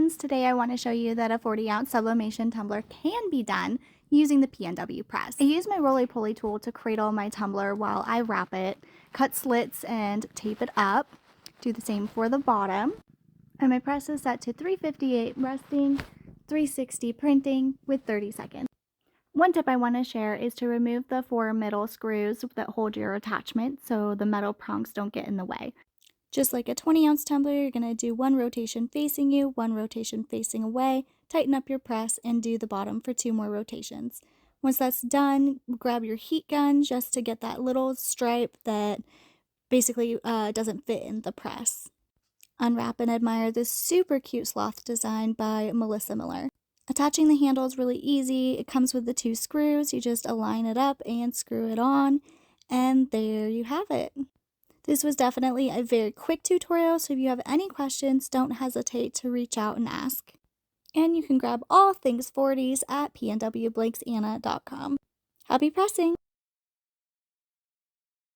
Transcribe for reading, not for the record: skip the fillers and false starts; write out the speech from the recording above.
friends, today I want to show you that a 40-ounce sublimation tumbler can be done using the PNW press. I use my roly-poly tool to cradle my tumbler while I wrap it, cut slits and tape it up. Do the same for the bottom. And my press is set to 358 resting, 360 printing with 30 seconds. One tip I want to share is to remove the 4 middle screws that hold your attachment so the metal prongs don't get in the way. Just like a 20-ounce tumbler, you're going to do 1 rotation facing you, 1 rotation facing away, tighten up your press, and do the bottom for 2 more rotations. Once that's done, grab your heat gun just to get that little stripe that basically doesn't fit in the press. Unwrap and admire this super cute sloth design by Melissa Miller. Attaching the handle is really easy. It comes with the 2 screws. You just align it up and screw it on, and there you have it. This was definitely a very quick tutorial, so if you have any questions, don't hesitate to reach out and ask. And you can grab all things 40s at pnwblanksanna.com. Happy pressing!